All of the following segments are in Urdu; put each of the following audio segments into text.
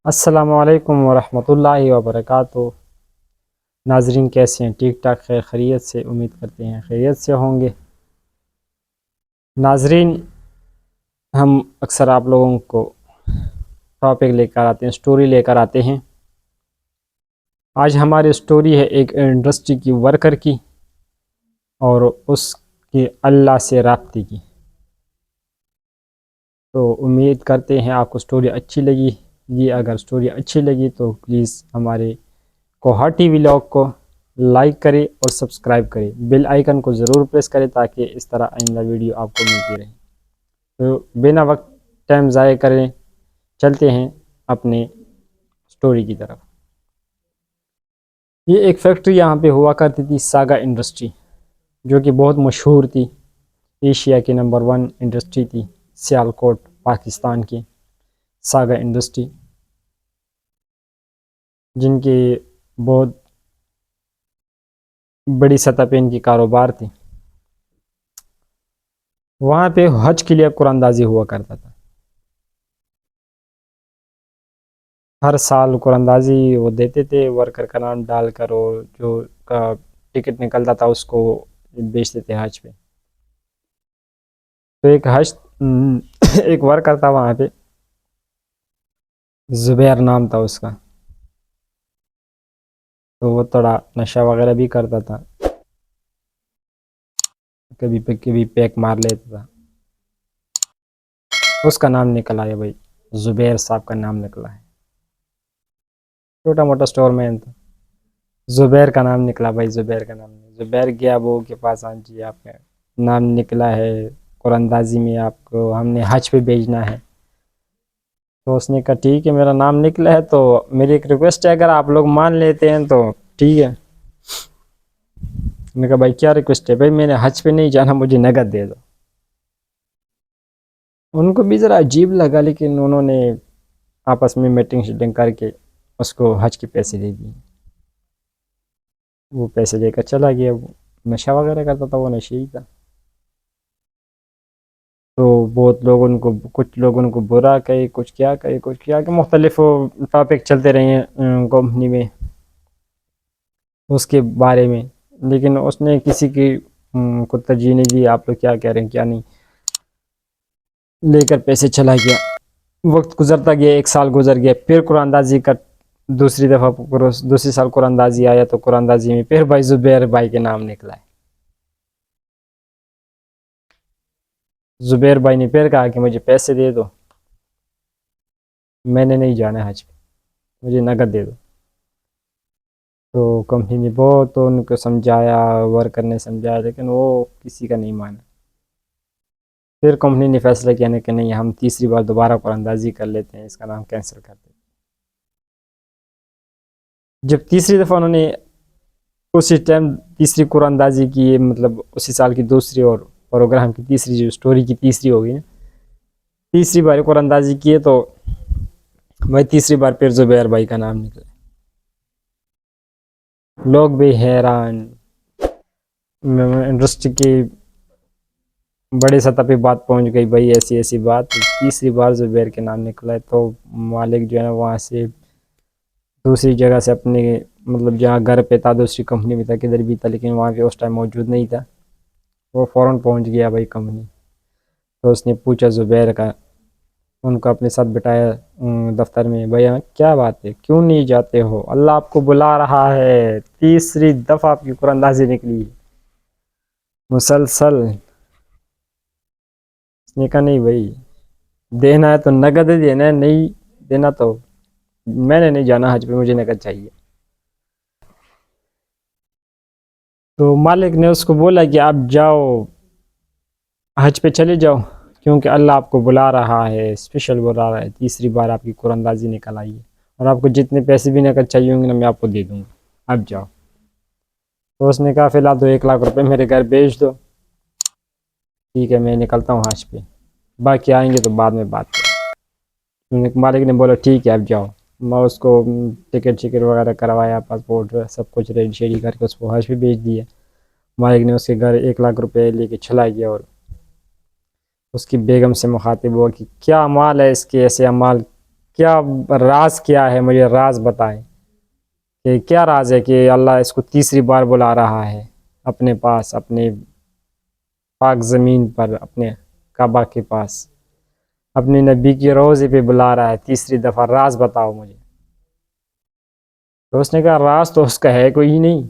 السلام علیکم ورحمۃ اللہ وبرکاتہ۔ ناظرین کیسے ہیں؟ ٹھیک ٹھاک خیر خیریت سے؟ امید کرتے ہیں خیریت سے ہوں گے۔ ناظرین، ہم اکثر آپ لوگوں کو ٹاپک لے کر آتے ہیں، سٹوری لے کر آتے ہیں۔ آج ہماری سٹوری ہے ایک انڈسٹری کی ورکر کی اور اس کی اللہ سے رابطے کی۔ تو امید کرتے ہیں آپ کو سٹوری اچھی لگی۔ اگر سٹوری اچھی لگی تو پلیز ہمارے کوہاٹی ولاگ کو لائک کرے اور سبسکرائب کرے، بیل آئیکن کو ضرور پریس کرے تاکہ اس طرح آئندہ ویڈیو آپ کو ملتی رہے۔ تو بنا وقت ٹائم ضائع کریں چلتے ہیں اپنے سٹوری کی طرف۔ یہ ایک فیکٹری یہاں پہ ہوا کرتی تھی، ساگا انڈسٹری، جو کہ بہت مشہور تھی، ایشیا کی نمبر 1 انڈسٹری تھی، سیالکوٹ پاکستان کی ساگا انڈسٹری، جن کی بہت بڑی سطح پہ ان کی کاروبار تھی۔ وہاں پہ حج کے لیے قرآن اندازی ہوا کرتا تھا۔ ہر سال قرآن اندازی وہ دیتے تھے، ورکر کا نام ڈال کر، اور جو کا ٹکٹ نکلتا تھا اس کو بیچتے تھے حج پہ۔ تو ایک ورکر تھا وہاں پہ، زبیر نام تھا اس کا۔ تو وہ تھوڑا نشہ وغیرہ بھی کرتا تھا، کبھی پیک مار لیتا تھا۔ اس کا نام نکلا ہے بھائی، زبیر صاحب کا نام نکلا ہے۔ چھوٹا موٹا سٹور مین تھا، زبیر کا نام نکلا بھائی، زبیر کا نام نہیں۔ زبیر گیا ابو کے پاس، ہاں جی آپ کا نام نکلا ہے قرآن اندازی میں، آپ کو ہم نے حج پہ بھیجنا ہے۔ تو اس نے کہا ٹھیک ہے، میرا نام نکلا ہے تو میری ایک ریکویسٹ ہے، اگر آپ لوگ مان لیتے ہیں تو ٹھیک ہے۔ میں نے کہا بھائی کیا ریکویسٹ ہے؟ بھائی میں نے حج پہ نہیں جانا، مجھے نقد دے دو۔ ان کو بھی ذرا عجیب لگا، لیکن انہوں نے آپس میں میٹنگ شیٹنگ کر کے اس کو حج کے پیسے دے دیے۔ وہ پیسے لے کر چلا گیا۔ وہ نشہ وغیرہ کرتا تھا، وہ نشے ہی تھا۔ تو بہت لوگ ان کو، کچھ لوگ ان کو برا کہے، کچھ کیا کہے، کچھ کیا کہ مختلف ٹاپک چلتے رہے ہیں کمپنی میں اس کے بارے میں، لیکن اس نے کسی کی کو ترجیح نہیں دی، آپ لوگ کیا کہہ رہے ہیں کیا نہیں، لے کر پیسے چلا گیا۔ وقت گزرتا گیا، 1 سال گزر گیا، پھر قرآن اندازی کا دوسری سال قرآن اندازی آیا، تو قرآن اندازی میں پھر بھائی زبیر بھائی کے نام نکلا ہے۔ زبیر بھائی نے پھر کہا کہ مجھے پیسے دے دو، میں نے نہیں جانا حج پہ، مجھے نقد دے دو۔ تو کمپنی نے بہت ان کو سمجھایا، ورکر نے سمجھایا، لیکن وہ کسی کا نہیں مانا۔ پھر کمپنی نے فیصلہ کیا کہ نہیں، ہم تیسری بار دوبارہ قرآن اندازی کر لیتے ہیں، اس کا نام کینسل کر دیتے ہیں۔ جب تیسری دفعہ انہوں نے اسی ٹائم تیسری قرآن اندازی کی، مطلب اسی سال کی دوسری، اور پروگرام کی تیسری، جو سٹوری کی تیسری ہوگی نا، تیسری بار قرآن اندازی کیے تو بھائی تیسری بار پھر زبیر بھائی کا نام نکلا۔ لوگ بھی حیران، انڈسٹری کی بڑے سطح پہ بات پہنچ گئی، بھائی ایسی ایسی بات، تیسری بار زبیر کے نام نکلا ہے۔ تو مالک جو ہے نا وہاں سے دوسری جگہ سے اپنے، مطلب جہاں گھر پہ تھا دوسری کمپنی میں تھا، کدھر بھی تھا، لیکن وہاں پہ اس ٹائم موجود نہیں تھا، وہ فوراً پہنچ گیا بھائی کمپنی۔ تو اس نے پوچھا زبیر کا، ان کو اپنے ساتھ بٹھایا دفتر میں، بھائی کیا بات ہے، کیوں نہیں جاتے ہو؟ اللہ آپ کو بلا رہا ہے، تیسری دفعہ آپ کی قرآن اندازی نکلی مسلسل۔ اس نے کہا نہیں بھائی، دینا ہے تو نقد ہی دینا ہے، نہیں دینا تو میں نے نہیں جانا حج پہ، مجھے نقد چاہیے۔ تو مالک نے اس کو بولا کہ آپ جاؤ حج پہ چلے جاؤ، کیونکہ اللہ آپ کو بلا رہا ہے، اسپیشل بلا رہا ہے، تیسری بار آپ کی قرآن اندازی نکل آئی ہے، اور آپ کو جتنے پیسے بھی نقد چاہیے ہوں گے نا، میں آپ کو دے دوں گا، اب جاؤ۔ تو اس نے کہا فی الحال تو 1 لاکھ روپے میرے گھر بھیج دو، ٹھیک ہے میں نکلتا ہوں حج پہ، باقی آئیں گے تو بعد میں بات کریں۔ مالک نے بولا ٹھیک ہے اب جاؤ۔ میں اس کو ٹکٹ وغیرہ کروایا، پاسپورٹ سب کچھ ریڈی شیڈی کر کے اس کو حج پہ بھیج دیا۔ مالک نے اس کے گھر 1 لاکھ روپے لے کے چلا گیا، اور اس کی بیگم سے مخاطب ہوا کہ کیا اعمال ہے اس کے، ایسے اعمال کیا راز کیا ہے؟ مجھے راز بتائیں کہ کیا راز ہے کہ اللہ اس کو تیسری بار بلا رہا ہے اپنے پاس، اپنے پاک زمین پر، اپنے کعبہ کے پاس، اپنے نبی کی روضے پہ بلا رہا ہے تیسری دفعہ، راز بتاؤ مجھے۔ تو اس نے کہا راز تو اس کا ہے کوئی نہیں،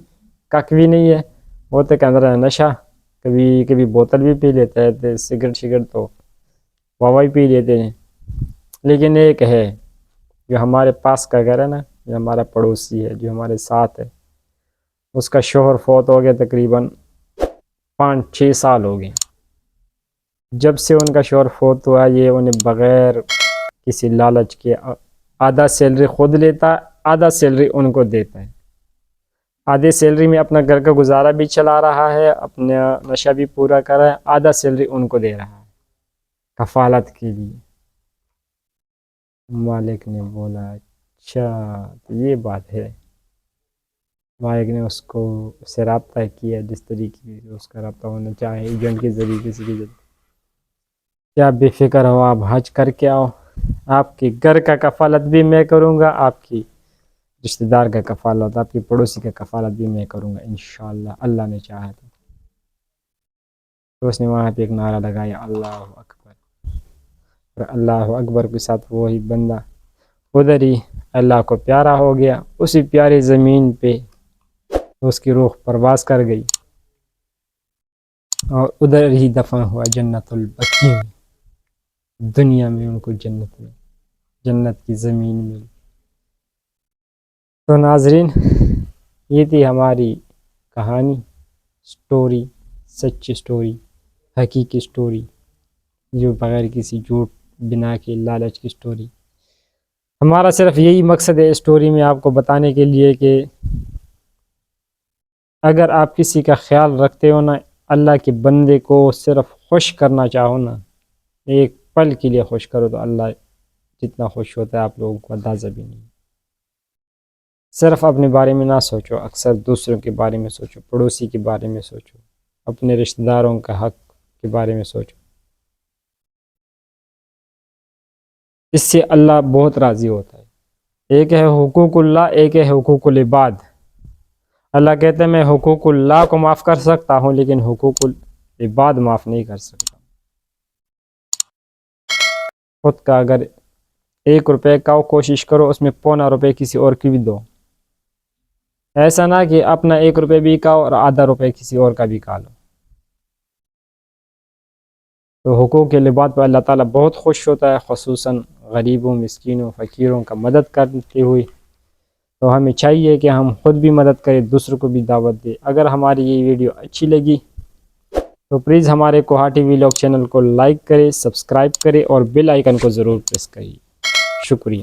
کک بھی نہیں ہے، وہ تو کہ اندر نشہ، کبھی کبھی بوتل بھی پی لیتا ہے، سگریٹ شگریٹ تو واہ پی لیتے ہیں، لیکن ایک ہے جو ہمارے پاس کا گھر ہے نا، جو ہمارا پڑوسی ہے، جو ہمارے ساتھ ہے، اس کا شوہر فوت ہو گیا تقریباً 5-6 سال ہو گئے۔ جب سے ان کا شوہر فوت ہوا، یہ انہیں بغیر کسی لالچ کے آدھا سیلری خود لیتا، آدھا سیلری ان کو دیتا ہے، آدھے سیلری میں اپنا گھر کا گزارا بھی چلا رہا ہے، اپنا نشہ بھی پورا کر رہا ہے، آدھا سیلری ان کو دے رہا ہے کفالت کے لیے۔ مالک نے بولا اچھا تو یہ بات ہے۔ مالک نے اس سے رابطہ کیا جس طریقے سے اس کا رابطہ ہونا چاہے، ایجنٹ کے ذریعے، کسی کے ذریعے، کیا بے فکر ہو آپ حج کر کے آؤ، آپ کے گھر کا کفالت بھی میں کروں گا، آپ کی رشتہ دار کا کفالت، آپ کی پڑوسی کا کفالت بھی میں کروں گا انشاءاللہ، اللہ نے چاہا تو اس نے وہاں پہ ایک نعرہ لگایا اللہ اکبر، اور اللہ اکبر کے ساتھ وہی بندہ ادھر ہی اللہ کو پیارا ہو گیا، اسی پیاری زمین پہ اس کی روح پرواز کر گئی اور ادھر ہی دفن ہوا جنت البقیع میں، دنیا میں ان کو جنت میں، جنت کی زمین میں۔ تو ناظرین، یہ تھی ہماری کہانی، سٹوری، سچی سٹوری، حقیقی سٹوری، جو بغیر کسی جھوٹ بنا کے لالچ کی سٹوری۔ ہمارا صرف یہی مقصد ہے سٹوری میں آپ کو بتانے کے لیے کہ اگر آپ کسی کا خیال رکھتے ہو نا، اللہ کے بندے کو صرف خوش کرنا چاہو نا، ایک پل کے لیے خوش کرو، تو اللہ جتنا خوش ہوتا ہے آپ لوگوں کو اندازہ بھی نہیں۔ صرف اپنے بارے میں نہ سوچو، اکثر دوسروں کے بارے میں سوچو، پڑوسی کے بارے میں سوچو، اپنے رشتہ داروں کا حق کے بارے میں سوچو، اس سے اللہ بہت راضی ہوتا ہے۔ ایک ہے حقوق اللہ، ایک ہے حقوق العباد۔ اللہ کہتے ہیں میں حقوق اللہ کو معاف کر سکتا ہوں، لیکن حقوق العباد معاف نہیں کر سکتا۔ خود کا اگر 1 روپے کا کوشش کرو، اس میں 1.25 روپے کسی اور کی بھی دو، ایسا نہ کہ اپنا 1 روپے بھی کھاؤ اور آدھا روپے کسی اور کا بھی کھا لو۔ تو حقوق العباد پہ اللہ تعالیٰ بہت خوش ہوتا ہے، خصوصاً غریبوں، مسکینوں، فقیروں کا مدد کرتے ہوئے۔ تو ہمیں چاہیے کہ ہم خود بھی مدد کریں، دوسروں کو بھی دعوت دیں۔ اگر ہماری یہ ویڈیو اچھی لگی تو پلیز ہمارے کوہاٹی ویلاگ چینل کو لائک کریں، سبسکرائب کریں اور بیل آئیکن کو ضرور پریس کریں۔ شکریہ۔